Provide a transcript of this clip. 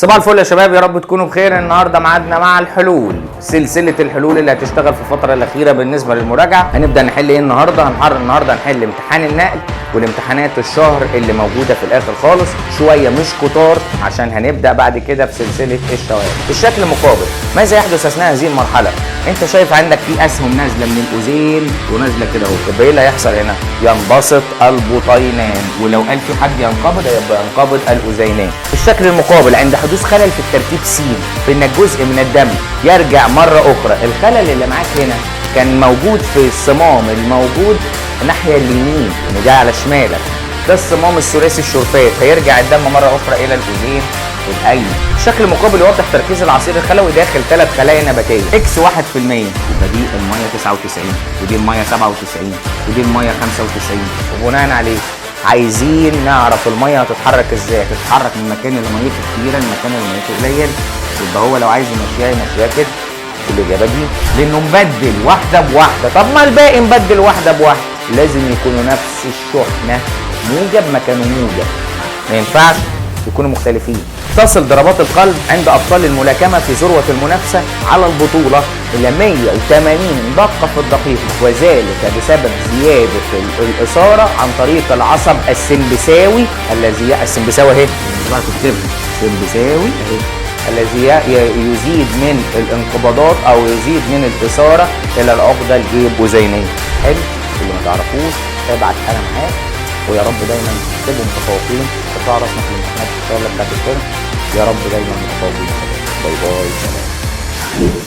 صباح الفل يا شباب، يا رب تكونوا بخير. النهارده ميعادنا مع الحلول، سلسله الحلول اللي هتشتغل في الفتره الاخيره بالنسبه للمراجعه. هنبدا نحل ايه النهارده؟ النهارده هنحل امتحان النقل والامتحانات الشهر اللي موجوده في الاخر خالص، شويه مش كتار، عشان هنبدا بعد كده في سلسله الشوارع. الشكل مقابل، ماذا يحدث اثناء هذه المرحله؟ انت شايف عندك في اسهم نازله من الاذين ونازله كده اهو، يبقى ايه اللي هيحصل هنا؟ ينبسط البطينان، ولو قال في حد ينقبض يبقى ينقبض الاذينان. الشكل المقابل، عند حدوث خلل في الترتيب س، في ان جزء من الدم يرجع مره اخرى. الخلل اللي معاك هنا كان موجود في الصمام الموجود الناحيه اليمين، اللي جاي على شمالك، ده الصمام الثلاثي الشرفات، هيرجع الدم مره اخرى الى الاذين الايمن. الشكل المقابل يوضح تركيز العصير الخلوي داخل 3 خلايا نباتيه. اكس 1%، يبقى دي الميه 99 ودي الميه 97 ودي الميه 95. وبناء عليه عايزين نعرف الميه هتتحرك ازاي؟ هتتحرك من مكان اللي ميته كتيره لمكان اللي ميته قليل، يبقى هو لو عايز يمشيها كده. الاجابه دي لانه مبدل واحده بواحده. طب ما الباقي مبدل واحده بواحده، لازم يكونوا نفس الشحنه، موجب مكانه موجب، ما ينفعش يكونوا مختلفين. تصل ضربات القلب عند ابطال الملاكمه في ذروه المنافسه على البطوله الى 180 دقه في الدقيقه، وذلك بسبب زياده الاثاره عن طريق العصب السمبثاوي السمبثاوي اهي، السمبثاوي اهي، الذي يزيد من الانقباضات او يزيد من الاثاره الى العقده الجيب وزينيه. حلو، اللي ما تعرفوش ابعت انا معاك، ويا رب دايما تبقوا متفوقين وتطلعوا راسنا في الامتحانات ان شاء الله بتاعت الترم. يا رب دايما متفوقين. باي باي، سلام.